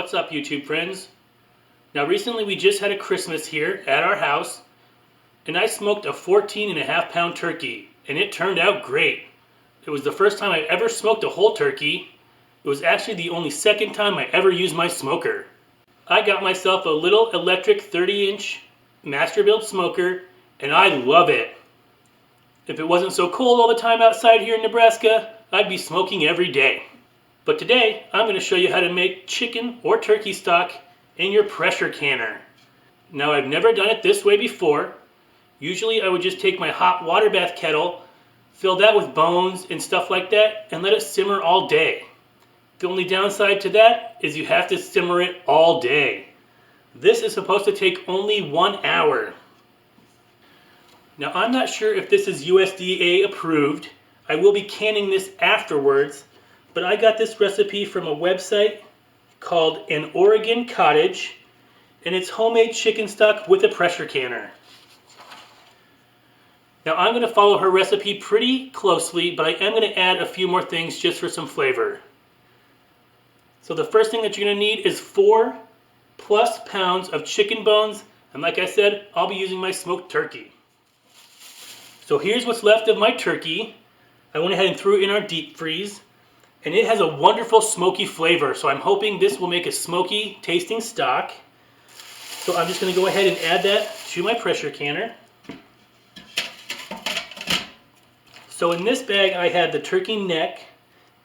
What's up, YouTube friends? Now recently we just had a Christmas here at our house, and I smoked a 14.5-pound turkey, and it turned out great. It was the first time I ever smoked a whole turkey. It was actually the only second time I ever used my smoker. I got myself a little electric 30-inch master build smoker, and I love it. If it wasn't so cold all the time outside here in Nebraska, I'd be smoking every day. But today, I'm going to show you how to make chicken or turkey stock in your pressure canner. Now, I've never done it this way before. Usually I would just take my hot water bath kettle, fill that with bones and stuff like that, and let it simmer all day. The only downside to that is you have to simmer it all day. This is supposed to take only 1 hour. Now, I'm not sure if this is USDA approved. I will be canning this afterwards, but I got this recipe from a website called An Oregon Cottage, and it's homemade chicken stock with a pressure canner. Now, I'm going to follow her recipe pretty closely, but I am going to add a few more things just for some flavor. So the first thing that you're going to need is 4+ pounds of chicken bones, and like I said, I'll be using my smoked turkey. So here's what's left of my turkey. I went ahead and threw it in our deep freeze, and it has a wonderful smoky flavor, so I'm hoping this will make a smoky tasting stock. So I'm just going to go ahead and add that to my pressure canner. So in this bag I had the turkey neck,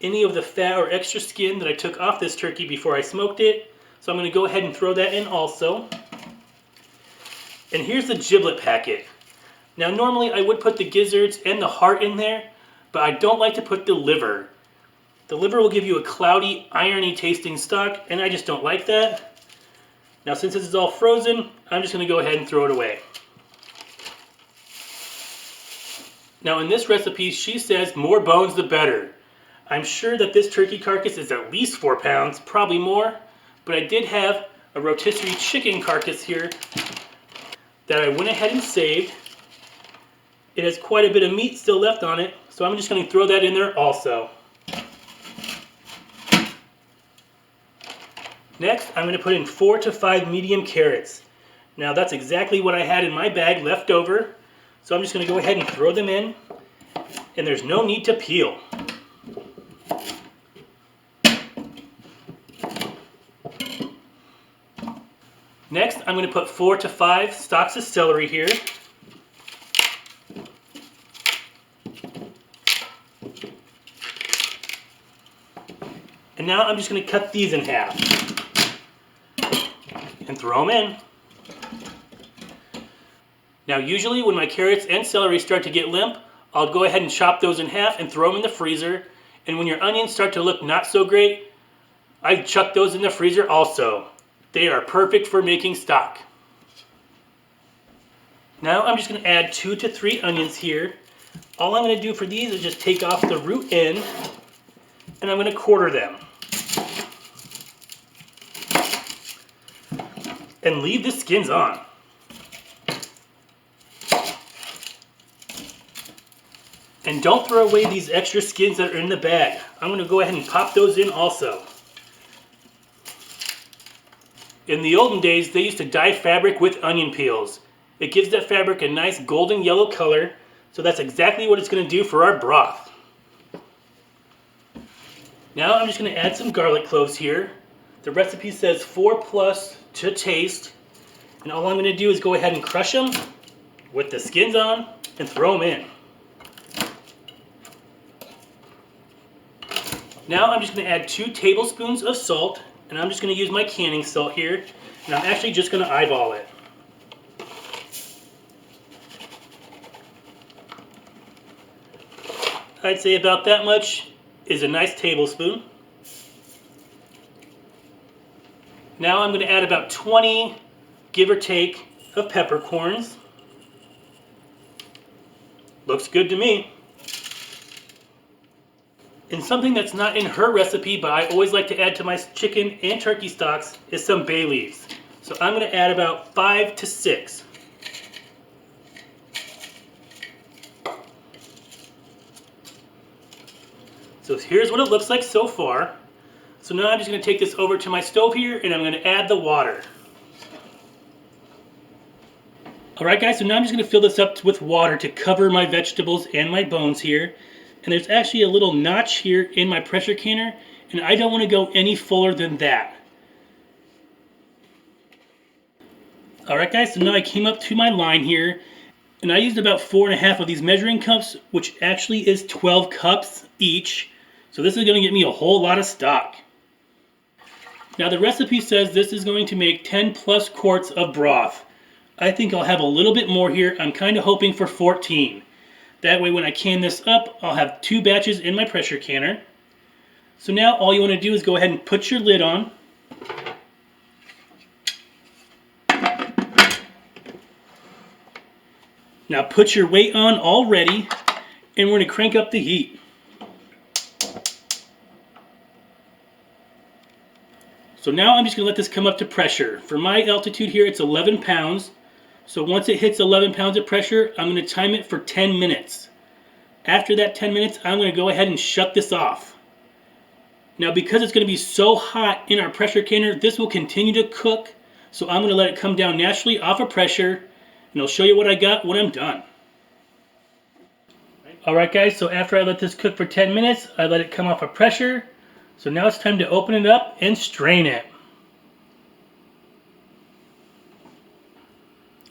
any of the fat or extra skin that I took off this turkey before I smoked it. So I'm going to go ahead and throw that in also. And here's the giblet packet. Now normally I would put the gizzards and the heart in there, but I don't like to put the liver. The liver will give you a cloudy, irony tasting stock, and I just don't like that. Now since this is all frozen, I'm just going to go ahead and throw it away. Now in this recipe, she says more bones the better. I'm sure that this turkey carcass is at least 4 pounds, probably more, but I did have a rotisserie chicken carcass here that I went ahead and saved. It has quite a bit of meat still left on it, so I'm just going to throw that in there also. Next, I'm going to put in 4 to 5 medium carrots. Now that's exactly what I had in my bag left over, so I'm just going to go ahead and throw them in, and there's no need to peel. Next, I'm going to put 4 to 5 stalks of celery here. And now I'm just going to cut these in half and throw them in. Now usually when my carrots and celery start to get limp, I'll go ahead and chop those in half and throw them in the freezer. And when your onions start to look not so great, I chuck those in the freezer also. They are perfect for making stock. Now I'm just going to add 2 to 3 onions here. All I'm going to do for these is just take off the root end, and I'm going to quarter them. And leave the skins on. And don't throw away these extra skins that are in the bag. I'm going to go ahead and pop those in also. In the olden days, they used to dye fabric with onion peels. It gives that fabric a nice golden yellow color, so that's exactly what it's going to do for our broth. Now I'm just going to add some garlic cloves here. The recipe says 4+ to taste, and all I'm going to do is go ahead and crush them with the skins on and throw them in. Now I'm just going to add 2 tablespoons of salt, and I'm just going to use my canning salt here, and I'm actually just going to eyeball it. I'd say about that much is a nice tablespoon. Now I'm going to add about 20, give or take, of peppercorns. Looks good to me. And something that's not in her recipe, but I always like to add to my chicken and turkey stocks, is some bay leaves. So I'm going to add about 5 to 6. So here's what it looks like so far. So now I'm just going to take this over to my stove here and I'm going to add the water. Alright guys, so now I'm just going to fill this up with water to cover my vegetables and my bones here. And there's actually a little notch here in my pressure canner, and I don't want to go any fuller than that. Alright guys, so now I came up to my line here, and I used about 4.5 of these measuring cups, which actually is 12 cups each. So this is going to get me a whole lot of stock. Now the recipe says this is going to make 10 plus quarts of broth. I think I'll have a little bit more here. I'm kind of hoping for 14. That way when I can this up, I'll have 2 batches in my pressure canner. So now all you want to do is go ahead and put your lid on. Now put your weight on already, and we're going to crank up the heat. So now I'm just going to let this come up to pressure. For my altitude here, it's 11 pounds. So once it hits 11 pounds of pressure, I'm going to time it for 10 minutes. After that 10 minutes, I'm going to go ahead and shut this off. Now because it's going to be so hot in our pressure canner, this will continue to cook. So I'm going to let it come down naturally off of pressure, and I'll show you what I got when I'm done. Alright guys, so after I let this cook for 10 minutes, I let it come off of pressure. So now it's time to open it up and strain it.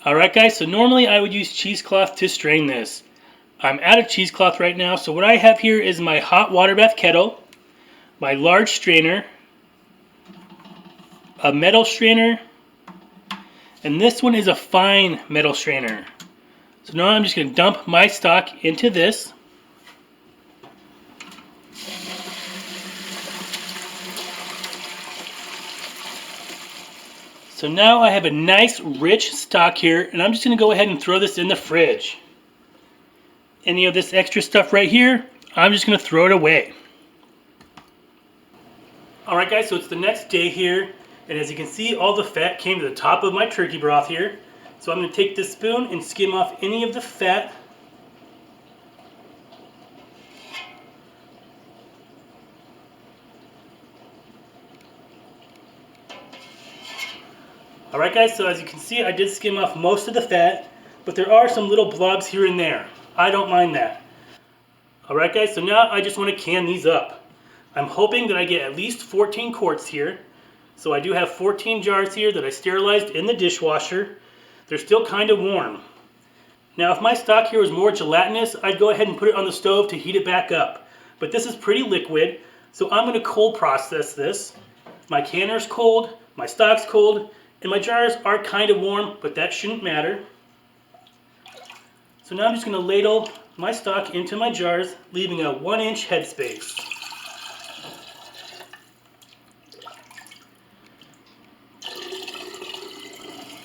Alright guys, so normally I would use cheesecloth to strain this. I'm out of cheesecloth right now, so what I have here is my hot water bath kettle, my large strainer, a metal strainer, and this one is a fine metal strainer. So now I'm just going to dump my stock into this. So now I have a nice rich stock here, and I'm just going to go ahead and throw this in the fridge. Any of this extra stuff right here, I'm just going to throw it away. Alright guys, so it's the next day here, and as you can see, all the fat came to the top of my turkey broth here. So I'm going to take this spoon and skim off any of the fat. Alright guys, so as you can see, I did skim off most of the fat, but there are some little blobs here and there. I don't mind that. Alright guys, so now I just want to can these up. I'm hoping that I get at least 14 quarts here. So I do have 14 jars here that I sterilized in the dishwasher. They're still kind of warm. Now if my stock here was more gelatinous, I'd go ahead and put it on the stove to heat it back up. But this is pretty liquid, so I'm going to cold process this. My canner's cold, my stock's cold, and my jars are kind of warm, but that shouldn't matter. So now I'm just going to ladle my stock into my jars, leaving a 1-inch headspace.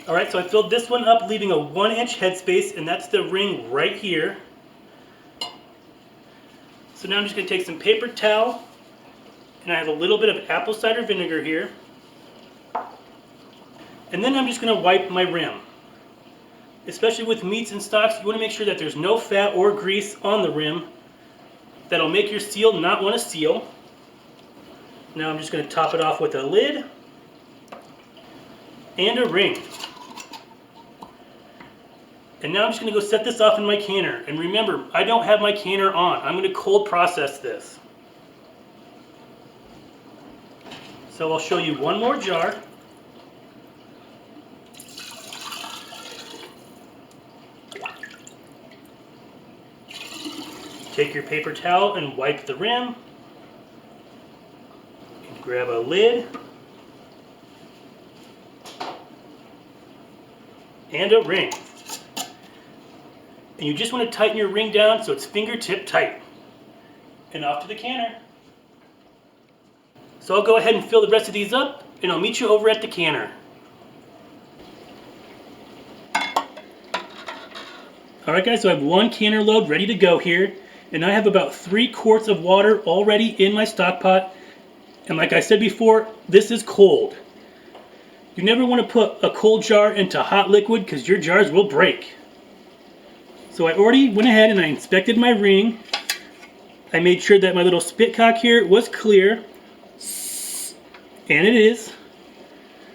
Alright, so I filled this one up, leaving a 1-inch headspace, and that's the ring right here. So now I'm just going to take some paper towel, and I have a little bit of apple cider vinegar here. And then I'm just going to wipe my rim. Especially with meats and stocks, you want to make sure that there's no fat or grease on the rim. That'll make your seal not want to seal. Now I'm just going to top it off with a lid and a ring. And now I'm just going to go set this off in my canner. And remember, I don't have my canner on. I'm going to cold process this. So I'll show you one more jar. Take your paper towel and wipe the rim. And grab a lid. And a ring. And you just want to tighten your ring down so it's fingertip tight. And off to the canner. So I'll go ahead and fill the rest of these up, and I'll meet you over at the canner. Alright guys, so I have one canner load ready to go here, and I have about 3 quarts of water already in my stock pot. And like I said before, this is cold. You never want to put a cold jar into hot liquid because your jars will break. So I already went ahead and I inspected my ring. I made sure that my little spit cock here was clear. And it is.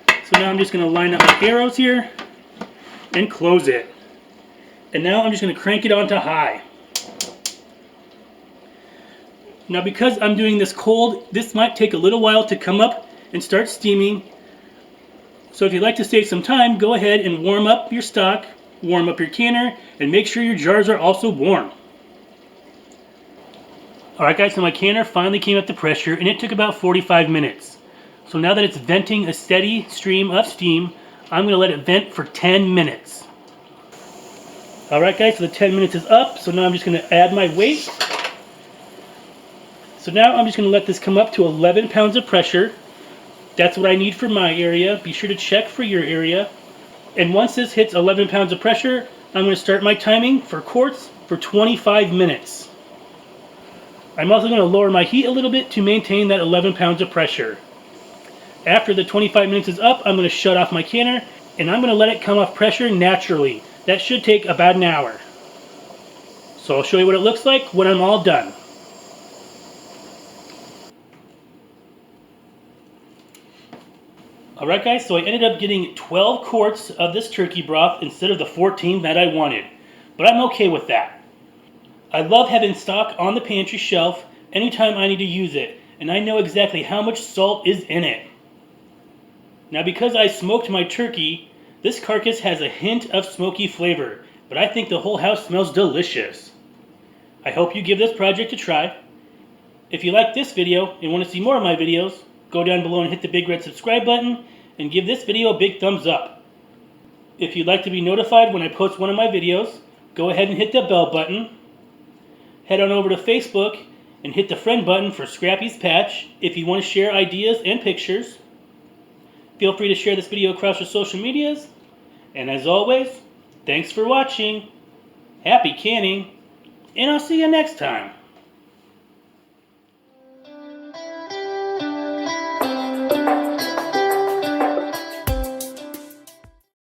So now I'm just going to line up my arrows here and close it. And now I'm just going to crank it on to high. Now because I'm doing this cold, this might take a little while to come up and start steaming. So if you'd like to save some time, go ahead and warm up your stock, warm up your canner, and make sure your jars are also warm. Alright guys, so my canner finally came up to pressure and it took about 45 minutes. So now that it's venting a steady stream of steam, I'm going to let it vent for 10 minutes. Alright guys, so the 10 minutes is up, so now I'm just going to add my weight. So now I'm just going to let this come up to 11 pounds of pressure. That's what I need for my area. Be sure to check for your area. And once this hits 11 pounds of pressure, I'm going to start my timing for quarts for 25 minutes. I'm also going to lower my heat a little bit to maintain that 11 pounds of pressure. After the 25 minutes is up, I'm going to shut off my canner and I'm going to let it come off pressure naturally. That should take about an hour. So I'll show you what it looks like when I'm all done. Alright guys, so I ended up getting 12 quarts of this turkey broth instead of the 14 that I wanted. But I'm okay with that. I love having stock on the pantry shelf anytime I need to use it, and I know exactly how much salt is in it. Now because I smoked my turkey, this carcass has a hint of smoky flavor, but I think the whole house smells delicious. I hope you give this project a try. If you like this video and want to see more of my videos, go down below and hit the big red subscribe button and give this video a big thumbs up. If you'd like to be notified when I post one of my videos, go ahead and hit the bell button. Head on over to Facebook and hit the friend button for Scrappy's Patch if you want to share ideas and pictures. Feel free to share this video across your social medias. And as always, thanks for watching. Happy canning, and I'll see you next time.